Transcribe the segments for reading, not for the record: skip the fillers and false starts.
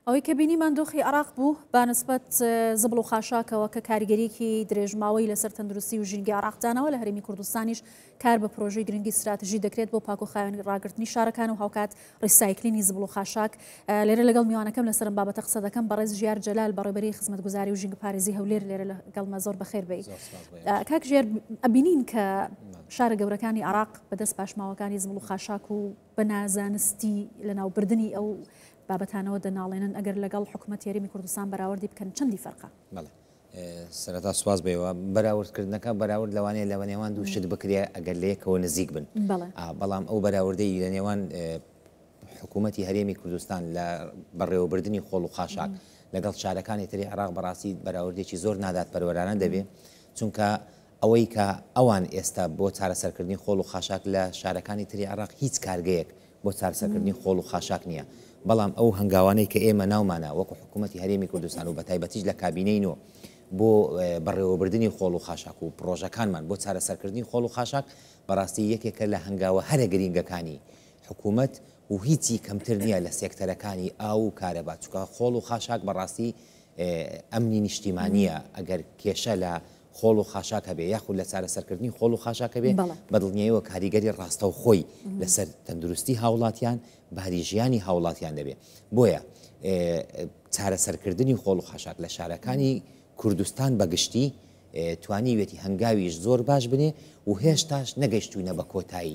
ئەوەی کە بینیمان دۆخی عراق بوو بە نسبەت زبڵ و خاشاکەوە کە کاریگەریەکی درێژماوەی لەسەر تەندروستی و ژینگی عراقدانەوە لە هەرێمی کوردستانیش کار بە پرۆژەی گرنگی استراتژی دەکرێت بۆ پاکوخاوێنی ڕاگررتنی شارەکان و هاوکات ڕیسایکلینی زبڵ و خاشاک لێرە لەگەڵ میوانەکەم لەسەرم بابەتە قسە دەکەم بەڕێز ژیار جەلال بەڕێبەری خزمەتگوزاری و ژینگ پارێزی هەولێر لێرە لەگەڵمە زۆر بەخێر بێ. کاک ژێر ئەبینین کە شارە گەورەکانی عراق بەدەست پاشماوەکانی زبڵ و خاشاک و بە نازانستی لەناوبردننی ئەو بابەتانەوە دەناڵێنن ئەگەر لەگەڵ حکوومەت یاریمی کوردستان بەراوردی بکەن چەندی فەرقە؟ سەرەتا سواز بێەوە بەراوردکردنەکە بەراورد لەوانەیە لە نێوان دوو شت بکرێ ئەگەر لە یەکەوە نزیک بن بەڵام ئەو بەراوردەی لە نێوان حکوومەتی هەرێمی کوردستان لە بەڕێوەبردننی خۆڵ و خاشاک لەگەڵ شارەکانی تری عراق بەڕاستی بەراوردێکی زۆر نادات پەروەرانە دەبێت چونکە ئەوەی کە ئەوان ئێستا بۆ چارەسەرکردنی خۆڵ و خاشاک لە شارەکانی تری عراق هیچ کارگەیەک بۆ چارەسەرکردنی خۆڵ و خاشاک نییە. بەڵام ئەو هەنگاوانەی کە ئێمە ناومانە وەکو حکوومەتی هەرێمی کوردستان و بەتایبەتیش لە کابینەینەوە بۆ بەڕێوەبردننی خۆڵ و خاشاک و پرۆژەکانمان بۆ چارەسەرکردنی خۆڵ و خاشاک بەڕاستی یەکێکە لە هەنگاوە هەرە گرینگەکانی حکوومەت و هیچی کەمتر نییە لە سێکتەرەکانی ئاو و کارەبا چکە خۆڵ و خاشاک بەڕاستی ئەمنی نیشتیمانیە ئەگەر کێشە لە خۆڵ و خاشاکە بێ یاخود لە چارەسەرکردنی خۆڵ و خاشاکە بێ بەدڵنیاییەوە کاریگەری ڕاستە و خۆی لەسەر تەندروستی هاوڵاتیان باری ژیانی هاوڵاتیان دەبێت. بۆیە چارەسەرکردنی خۆڵ و خاشاک لە شارەکانی کوردستان بەگشتی توانیوێتی هەنگاویش زۆر باش بنێ و هێشتاش نەگەیشتوینە بە کۆتایی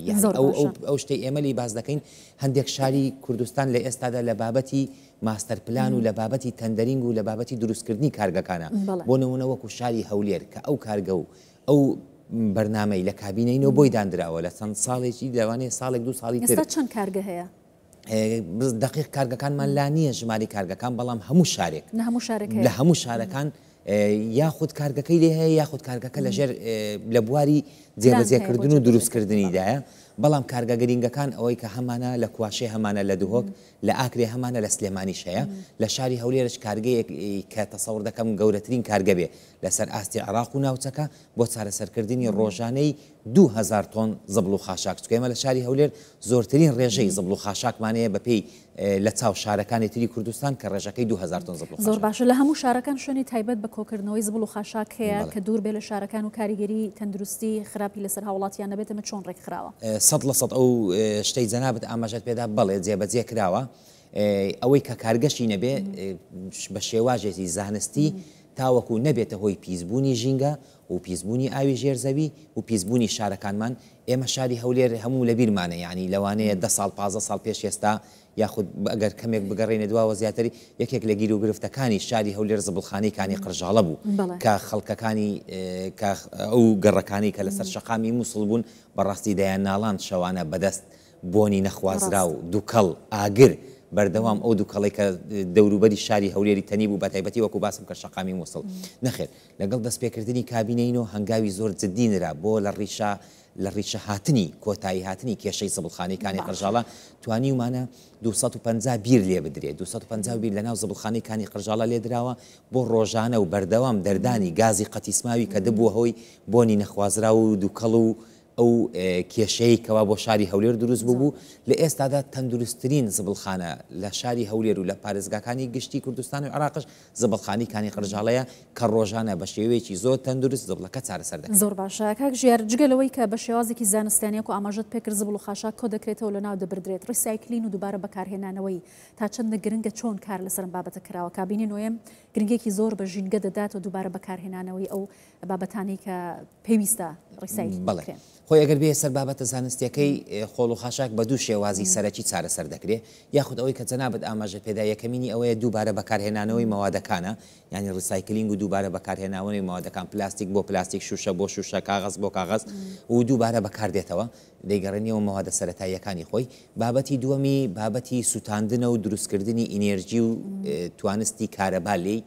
ئەو شتەی ئێمەلی باز دەکەین هەندێک شاری کوردستان لە ئێستادا لە بابەتی ماستەر پلان و لە بابەتی تەندەرینگ و لە بابەتی دروستکردنی کارگەکانە بۆ نمونە وەکو شاری هەولێر کە ئەو کارگە و ئەو بەرنامەی لە کابینەینەوە بۆی دانراوە لە چەند ساڵێکی لەوانەیە ساڵێک دوو ساڵی تر چەند کارگە هەیە؟ دقیق کارگەکانمان لا نییە ژماری کارگەکان بەڵام هەموو شارێک لە هەموو شارەکان یاخود کارگەکەی لێ هەیە یاخود کارگەکە لەژێر لە بواری جێبەجێکردن و دروستکردنیدایە بەڵام کارگە گرینگەکان ئەوەی کە هەمانە لە کواشێ هەمانە لە دوهۆک لە ئاکرێ هەمانە لە سلێمانیش هەیە لە شاری هەولێرش کارگەیەک کە تەسەوڕ دەکەم گەورەترین کارگە بێ لەسەر ئاستی عراق و ناوچەکە بۆ چارەسەرکردنی ڕۆژانەی 2000 تۆن زبڵ و خاشاک چکەمە لە شاری هەولێر زۆرترین ڕێژەی زبڵ و خاشاکمانەیە بەپێی لە چاو شارەکانی تری کوردستان کە ڕێژەکەی 2000 تۆن زبڵ زۆر باشە لە هەموو شارەکان شوێنی تایبەت بە کۆکردنەوەی زبڵ و خاشاک هەیە کە دوور بێ لە شارەکان و کاریگەری تەندروستی خراپی لەسەر هاوڵاتیان نەبێتەمە چۆن ڕێکخراوە 100% ئەو شتەی جەنابەت ئاماژەت پێدا بەڵێ جێبەجێ کراوە ئەوەی کە کارگەشی نەبێ بە شێواژێتی زانستی تاوەکو نەبێتە هۆی پیسبوونی ژینگە و پیسبوونی ئاوی ژێرزەوی و پیسبوونی شارەکانمان ئێمە شاری هەولێر هەموو لە بیرمانە یعنی لەوانەیە 10 ساڵ 15 ساڵ پێش ئێستا یاخود ئەگەر کەمێک بگەڕێنێ دواوە زیاتری یەکێک لە گیر و گرفتەکانی شاری هەولێر زبڵخانەیەکانی قرژاڵە بوو کە خەڵکەکانی ئەو گەڕەکانی کە لەسەر شەقامی مووسڵ بوون بەڕاستی دەیان ناڵان شەوانە بەدەست بۆنی نەخوازرا و دووکەڵ ئاگر بەردەوام ئەو دووکەڵی کە دەوروبەری شاری هەولێری تەنی بوو بەتایبەتی وەکو باسم کە شەقامی مووسڵ نەخێر لەگەڵ دەستپێکردنی کابینەینەوە هەنگاوی زۆر جددینرا بۆ لە ڕیشە هاتنی کۆتایی هاتنی کێشەی زبڵخانەکانی قرژاڵە توانیمانە 250 بیر لێ بدرێت 250 بیر لەناو زبڵخانەکانی قرژاڵە لێدراوە بۆ ڕۆژانە و بەردەوام دەردانی گازی قەتیسماوی کە دەبووە هۆی بۆنی نەخوازرا و دووکەڵ و ئەو کێشەی کەوا بۆ شاری هەولێر دروست بوو لە ئێستادا تەندروستترین زبڵخانە لە شاری هەولێر و لە پارێزگاکانی گشتی کوردستان و عراقش زبڵخانەکانی قرژاڵەیە کە ڕۆژانە بە شێوەیەکی زۆر تەندروست زبڵەکە چارەسەر دەکەن. زۆر باشە کاک ژیار جگەلەوەی کە بە شێوازێکی زانستانیەک و ئاماژەت پێکرد زبڵ و خاشاک کۆ دەکرێتەوە لە ناو دەبردرێت ڕیسایکلین و دووبارە بەکارهێنانەوەی تا چەندە گرنگە چۆن کار لەسەر بابەتە کراوە کابینی نوێم گرنگێکی زۆر بە ژینگە دەدات و دووبارە بەکارهێنانەوەی ئەو بابەتانی کە پێویستە ڕیسایکلین بکرێن. خۆی ئەگەر بێ سەر بابەتە زانستیەکەی خۆڵ و خاشاک بە دوو شێوازی سەرەکی چارەسەر دەکرێت یاخود ئەوەی کە جەنابەت ئاماژە پێدا یەکەمینی ئەوەیە دووبارە بەکارهێنانەوەی مەوادەکانە یعنی ڕیسایکلینگ و دووبارە بەکارهێناوەی مەوادەکان پلاستیک بۆ پلاستیک شوشە بۆ شوشە کاغەز بۆ کاغەز و دووبارە بەکاردێتەوە دەیگەڕێنیەوە مەوادە سەرەتاییەکانی خۆی بابەتی دووەمی بابەتی سوتاندنە و دروستکردنی ئینێرژی و توانستی کارەبا لێی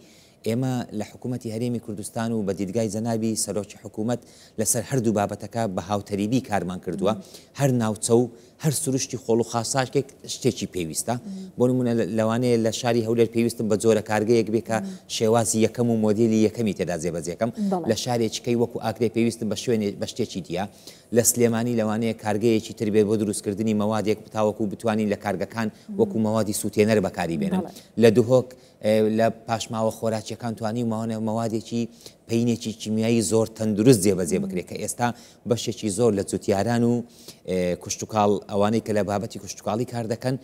ئێمە لە حکوومەتی هەرێمی کوردستان و بە دیدگای جەنابی سەرۆکی حکوومەت لەسەر هەردوو بابەتەکە بە هاوتەریبی کارمان کردووە هەر ناوچە و هەر سروشتی خۆڵ و خاساشێک شتێکی پێویستە بۆ نمونە لەوانەیە لە شاری هەولێر پێویستم بە جۆرە کارگەیەک بێکە شێوازی یەکەم و مۆدیلی یەکەمی تێدا جێبەجێکەم لە شارێکیکەی وەکو ئاکرێ پێویستم بە شوێنێ بە شتێکی دیە لە سلێمانی لەوانەیە کارگەیەکی تر بێت بۆ دروستکردنی مەوادێک بتاوەکو بتوانین لە کارگەکان وەکو مەوادی سوتێنەر بەکاری بێنن لە دوهۆک لە پاشماوە خۆراکیەکان توانی مەوادێکی پەینێکی کیمیایی زۆر تەندروست جێبەجێ بکرێت کە ئێستا بەشێکی زۆر لە جوتیاران و کوشتتوکاڵ ئەوانەی کە لە بابەتی کوشتتوکاڵی کار دەکەن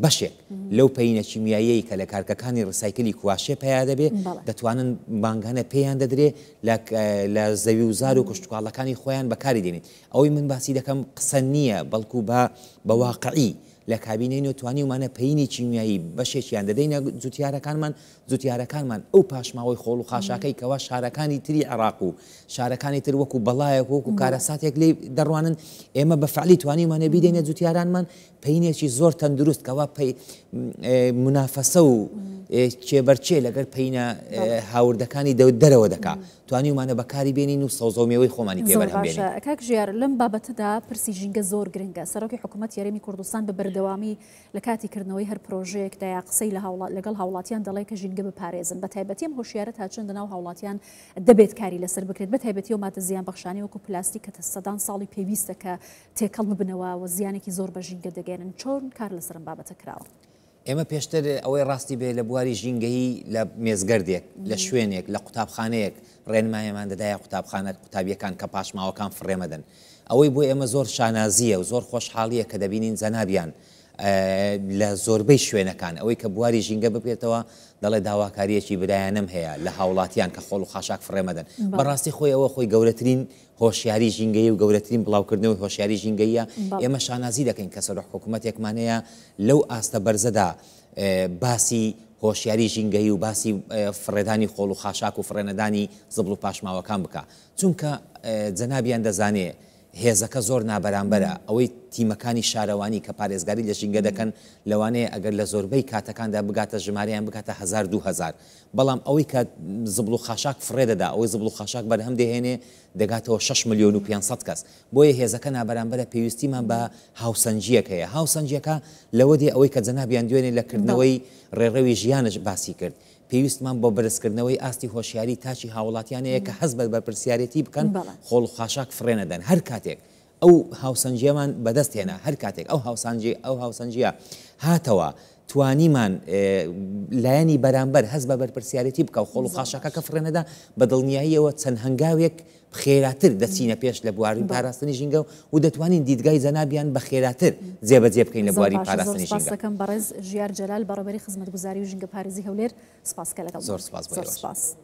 بەشێک لەو پەینە کیمیایی کە لە کارگەکانی ڕسایکلی کواشێ پیا دەبێت دەتوانن بانگانە پێیان دەدرێ لە زەوی وزار و کوشتتوکاڵەکانی خۆیان بەکاری دێنێت ئەوەی من باسی دەکەم قسە نییە بەڵکو بە واقعی لە کابینەی نوتوانی ومانە پەینی کیمیایی بەشێکیان دەدەینە جوتیارەکانمان ئەو پاشماوەی خۆڵ و خاشاکەی کەوا شارەکانی تری عێراق و شارەکانی تر وەکو بەڵایەک وەکو کارەساتێک لێ دەڕوانن ئێمە بە فعلی توانیمانە بیدەینە جوتیارانمان پەینێکی زۆر تەندروست کەوا منافەسە و کێبەرچێ لەگەر پەینە هاوردەکانی دەرەوە دەکا توانیمانە بەکاری بێنین و سەوزۆمیەوەی خۆمانی پێبەرهەمبێنین. کاک ژیار لەم بابەتەدا پرسی ژینگە زۆر گرنگە سەرۆکی حکوومەت یاریمی کوردستان بە بەردەوامی لە کاتی کردنەوەی هەر پرۆژەیەکدا یا قسەی لەگەڵ هاوڵاتیان دەڵێ کە ژینگە بپارێزن بە تایبەتی ئەم هۆشیارە تا چەندە ناو هاوڵاتیان دەبێت کاری لەسەر بکرێت بە تایبەتی و مادە زیان بەخشانی وەکو پلاستیک کە سەدان ساڵی پێویستە کە تێکەڵ ببنەوە و زیانێکی زۆر بە ژینگە دەگەێنن چۆن کار لەسەرم بابەتە کراوە. ئێمە پێشتر ئەوەی ڕاستی بێ لە بواری ژینگەی لە مێزگەردێک لە شوێنێک لە قوتابخانەیەک ڕێنمایەمان دەدایە قوتابیەکان کە پاشماوەکان فڕێمەدەن ئەوەی بۆ ئێمە زۆر شانازیە و زۆر خۆشحاڵیە کە دەبینین جەنابیان لە زۆربەی شوێنەکان ئەوەی کە بواری ژینگە بپێتەوە دەڵێ داواکاریەکی برایانم هەیە لە هاوڵاتیان کە خۆڵ و خاشاک فڕێمەدەن بەڕاستی خۆی ئەوە خۆی گەورەترین هۆشیاری ژینگەی و گەورەترین بڵاوکردنەوەی هۆشیاری ژینگەیە ئێمە شانازی دەکەین کە سەرۆک حکوومەتێکمانەیە لەو ئاستە بەرزەدا باسی هۆشیاری ژینگەی و باسی فڕێدانی خۆڵ و خاشاک و فڕێنەدانی زبڵ و پاشماوەکان بکە چونکە جەنابیان دەزانێ هێزەکە زۆر نابەرامبەرە ئەوەی تیمەکانی شارەوانی کە پارێزگاری لە ژینگە دەکەن لەوانەیە ئەگەر لە زۆربەی کاتەکاندا بگاتە ژمارەیان بکاتە 1000-2000 بەڵام ئەوەی کە زبڵ و خاشاک فڕێدەدا ئەوەی زبڵ و خاشاک بەرهەم دەهێنێ دەگاتەوە 6 ملیۆن و 500 کەس بۆیە هێزەکە نابەرامبەرە پێویستیمان بە هاوسەنجیەک هەیە هاوسەنجیەکە لەوە دێ ئەوەی کە جەنابیان دوێنێ لەکردنەوەی ڕێڕەوی ژیانش باسی کرد پێویستمان بۆ بەرزکردنەوەی ئاستی هۆشیاری تاچی هاوڵاتیانەیە کە حەز بە بەرپرسیارەتی بکەن خۆڵ و خاشاک فڕێنەدەن هەر کاتێک ئەو هاوسەنجیەمان بەدەست هێنا هەر کاتێک ئەو هاوسەنجیە هاتەوە توانیمان لایەنی بەرامبەر هەز بە بەرپرسیارەتی بکە و خۆڵ و خاشاکە کە فڕێنەدا بە دڵنیاییەوە چەند هەنگاوێک خێراتر دەچینە پێش لە بواری پاراستنی ژینگە و دەتوانین دیدگای جەنابیان بە خێراتر جێبەجێ بکەین لە بواری پاراستنی ژینگە. سپاسەکەم بەڕێز ژیار جەلال بەڕێوەبەری خزمەتگوزاری و ژینگە پارێزی هەولێر سپاسکە لەگەڵ زۆر سپاس.